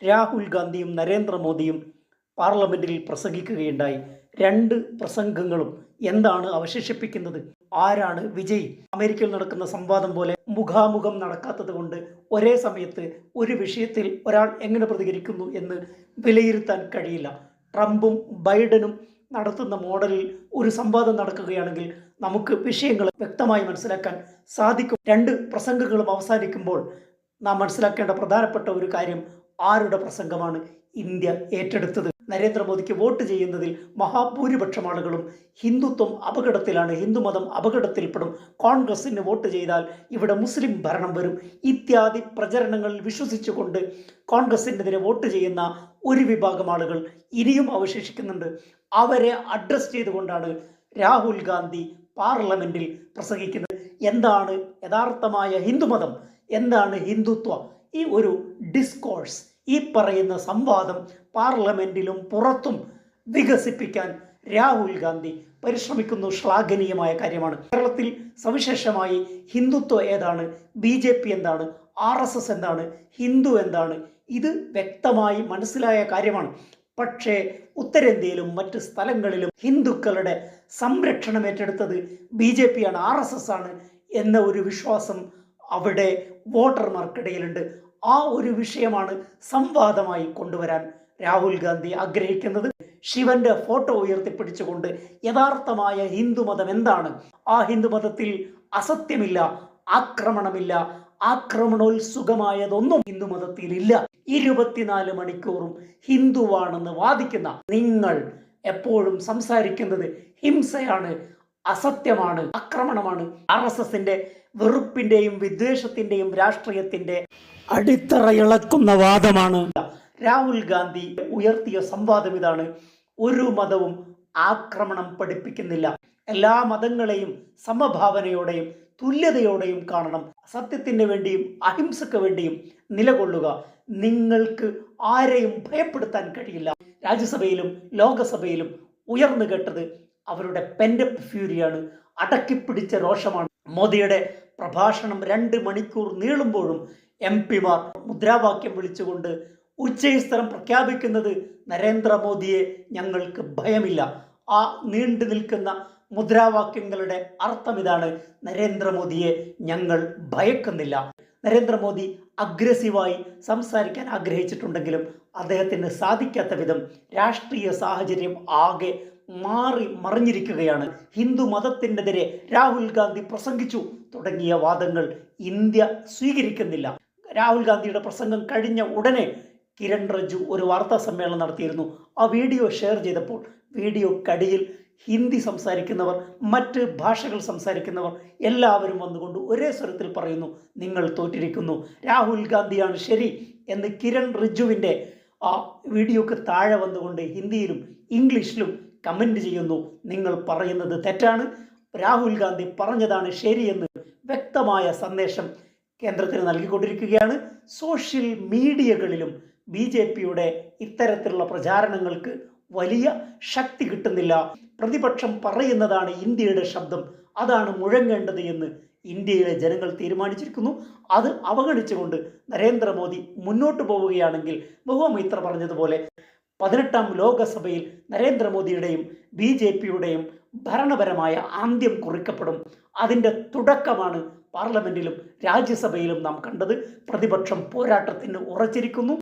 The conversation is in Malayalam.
രാഹുൽ ഗാന്ധിയും നരേന്ദ്രമോദിയും പാർലമെന്റിൽ പ്രസംഗിക്കുകയുണ്ടായി. രണ്ട് പ്രസംഗങ്ങളും എന്താണ് അവശേഷിപ്പിക്കുന്നത്? ആരാണ് വിജയി? അമേരിക്കയിൽ നടക്കുന്ന സംവാദം പോലെ മുഖാമുഖം നടക്കാത്തത് കൊണ്ട് ഒരേ സമയത്ത് ഒരു വിഷയത്തിൽ ഒരാൾ എങ്ങനെ പ്രതികരിക്കുന്നു എന്ന് വിലയിരുത്താൻ കഴിയില്ല. ട്രംപും ബൈഡനും നടത്തുന്ന മോഡലിൽ ഒരു സംവാദം നടക്കുകയാണെങ്കിൽ നമുക്ക് വിഷയങ്ങൾ വ്യക്തമായി മനസ്സിലാക്കാൻ സാധിക്കും. രണ്ട് പ്രസംഗങ്ങളും അവസാനിക്കുമ്പോൾ നാം മനസ്സിലാക്കേണ്ട പ്രധാനപ്പെട്ട ഒരു കാര്യം, ആരുടെ പ്രസംഗമാണ് ഇന്ത്യ ഏറ്റെടുത്തത്? നരേന്ദ്രമോദിക്ക് വോട്ട് ചെയ്യുന്നതിൽ മഹാഭൂരിപക്ഷം ആളുകളും ഹിന്ദുത്വം അപകടത്തിലാണ്, ഹിന്ദുമതം അപകടത്തിൽപ്പെടും, കോൺഗ്രസിന് വോട്ട് ചെയ്താൽ ഇവിടെ മുസ്ലിം ഭരണം വരും ഇത്യാദി പ്രചരണങ്ങളിൽ വിശ്വസിച്ചുകൊണ്ട് കോൺഗ്രസിനെതിരെ വോട്ട് ചെയ്യുന്ന ഒരു വിഭാഗം ആളുകൾ ഇനിയും അവശേഷിക്കുന്നുണ്ട്. അവരെ അഡ്രസ് ചെയ്തുകൊണ്ടാണ് രാഹുൽ ഗാന്ധി പാർലമെന്റിൽ പ്രസംഗിക്കുന്നത്. എന്താണ് യഥാർത്ഥമായ ഹിന്ദുമതം, എന്താണ് ഹിന്ദുത്വ? ഈ ഒരു ഡിസ്കോഴ്സ്, ഈ പറയുന്ന സംവാദം പാർലമെന്റിലും പുറത്തും വികസിപ്പിക്കാൻ രാഹുൽ ഗാന്ധി പരിശ്രമിക്കുന്നു. ശ്ലാഘനീയമായ കാര്യമാണ്. കേരളത്തിൽ സവിശേഷമായി ഹിന്ദുത്വ ഏതാണ്, BJP എന്താണ്, RSS എന്താണ്, ഹിന്ദു എന്താണ്, ഇത് വ്യക്തമായി മനസ്സിലായ കാര്യമാണ്. പക്ഷേ ഉത്തരേന്ത്യയിലും മറ്റ് സ്ഥലങ്ങളിലും ഹിന്ദുക്കളുടെ സംരക്ഷണം ഏറ്റെടുത്തത് BJP ആണ്, RSS ആണ് എന്ന ഒരു വിശ്വാസം അവിടെ വോട്ടർമാർക്കിടയിലുണ്ട്. ആ ഒരു വിഷയമാണ് സംവാദമായി കൊണ്ടുവരാൻ രാഹുൽ ഗാന്ധി ആഗ്രഹിക്കുന്നത്. ശിവന്റെ ഫോട്ടോ ഉയർത്തിപ്പിടിച്ചുകൊണ്ട് യഥാർത്ഥമായ ഹിന്ദുമതം എന്താണ്, ആ ഹിന്ദുമതത്തിൽ അസത്യമില്ല, ആക്രമണമില്ല, ആക്രമണോത്സുകമായതൊന്നും ഹിന്ദുമതത്തിൽ ഇല്ല. 24 മണിക്കൂറും ഹിന്ദുവാണെന്ന് വാദിക്കുന്ന നിങ്ങൾ എപ്പോഴും സംസാരിക്കുന്നത് ഹിംസയാണ്, അസത്യമാണ്, ആക്രമണമാണ്. RSSന്റെ വെറുപ്പിന്റെയും വിദ്വേഷത്തിന്റെയും രാഷ്ട്രീയത്തിന്റെ അടിത്തറയിളക്കുന്ന വാദമാണ്. രാഹുൽ ഗാന്ധി ഉയർത്തിയ സംവാദം ഇതാണ്: ഒരു മതവും ആക്രമണം പഠിപ്പിക്കുന്നില്ല, എല്ലാ മതങ്ങളെയും സമഭാവനയോടെയും തുല്യതയോടെയും കാണണം, സത്യത്തിന് വേണ്ടിയും അഹിംസക്ക് വേണ്ടിയും നിലകൊള്ളുക, നിങ്ങൾക്ക് ആരെയും ഭയപ്പെടുത്താൻ കഴിയില്ല. രാജ്യസഭയിലും ലോകസഭയിലും ഉയർന്നു കേട്ടത് അവരുടെ പെൻഡപ്പ് ഫ്യൂരിയാണ്, അടക്കിപ്പിടിച്ച രോഷമാണ്. മോദിയുടെ പ്രഭാഷണം 2 മണിക്കൂർ നീളുമ്പോഴും MP-മാർ മുദ്രാവാക്യം വിളിച്ചുകൊണ്ട് ഉച്ചസ്ഥലം പ്രഖ്യാപിക്കുന്നത് നരേന്ദ്രമോദിയെ ഞങ്ങൾക്ക് ഭയമില്ല. ആ നീണ്ടു നിൽക്കുന്ന മുദ്രാവാക്യങ്ങളുടെ അർത്ഥം ഇതാണ്: നരേന്ദ്രമോദിയെ ഞങ്ങൾ ഭയക്കുന്നില്ല. നരേന്ദ്രമോദി അഗ്രസീവായി സംസാരിക്കാൻ ആഗ്രഹിച്ചിട്ടുണ്ടെങ്കിലും അദ്ദേഹത്തിന് സാധിക്കാത്ത വിധം രാഷ്ട്രീയ സാഹചര്യം ആകെ മാറി മറിഞ്ഞിരിക്കുകയാണ്. ഹിന്ദു മതത്തിനെതിരെ രാഹുൽ ഗാന്ധി പ്രസംഗിച്ചു തുടങ്ങിയ വാദങ്ങൾ ഇന്ത്യ സ്വീകരിക്കുന്നില്ല. രാഹുൽ ഗാന്ധിയുടെ പ്രസംഗം കഴിഞ്ഞ ഉടനെ കിരൺ റിജ്ജു ഒരു വാർത്താ സമ്മേളനം നടത്തിയിരുന്നു. ആ വീഡിയോ ഷെയർ ചെയ്തപ്പോൾ വീഡിയോക്കടിയിൽ ഹിന്ദി സംസാരിക്കുന്നവർ, മറ്റ് ഭാഷകൾ സംസാരിക്കുന്നവർ എല്ലാവരും വന്നുകൊണ്ട് ഒരേ സ്വരത്തിൽ പറയുന്നു, നിങ്ങൾ തോറ്റിരിക്കുന്നു, രാഹുൽ ഗാന്ധിയാണ് ശരി എന്ന് കിരൺ റിജ്ജുവിൻ്റെ ആ വീഡിയോക്ക് താഴെ വന്നുകൊണ്ട് ഹിന്ദിയിലും ഇംഗ്ലീഷിലും കമൻറ്റ് ചെയ്യുന്നു. നിങ്ങൾ പറയുന്നത് തെറ്റാണ്, രാഹുൽ ഗാന്ധി പറഞ്ഞതാണ് ശരിയെന്ന് വ്യക്തമായ സന്ദേശം കേന്ദ്രത്തിന് നൽകിക്കൊണ്ടിരിക്കുകയാണ്. സോഷ്യൽ മീഡിയകളിലും BJPയുടെ ഇത്തരത്തിലുള്ള പ്രചാരണങ്ങൾക്ക് വലിയ ശക്തി കിട്ടുന്നില്ല. പ്രതിപക്ഷം പറയുന്നതാണ് ഇന്ത്യയുടെ ശബ്ദം, അതാണ് മുഴങ്ങേണ്ടത് എന്ന് ഇന്ത്യയിലെ ജനങ്ങൾ തീരുമാനിച്ചിരിക്കുന്നു. അത് അവഗണിച്ചുകൊണ്ട് നരേന്ദ്രമോദി മുന്നോട്ട് പോവുകയാണെങ്കിൽ ബഹുമിത്ര പറഞ്ഞതുപോലെ 18ാം ലോകസഭയിൽ നരേന്ദ്രമോദിയുടെയും BJPയുടെയും ഭരണപരമായ അന്ത്യം കുറിക്കപ്പെടും. അതിൻ്റെ തുടക്കമാണ് പാർലമെന്റിലും രാജ്യസഭയിലും നാം കണ്ടത്. പ്രതിപക്ഷം പോരാട്ടത്തിന് ഉറച്ചിരിക്കുന്നു.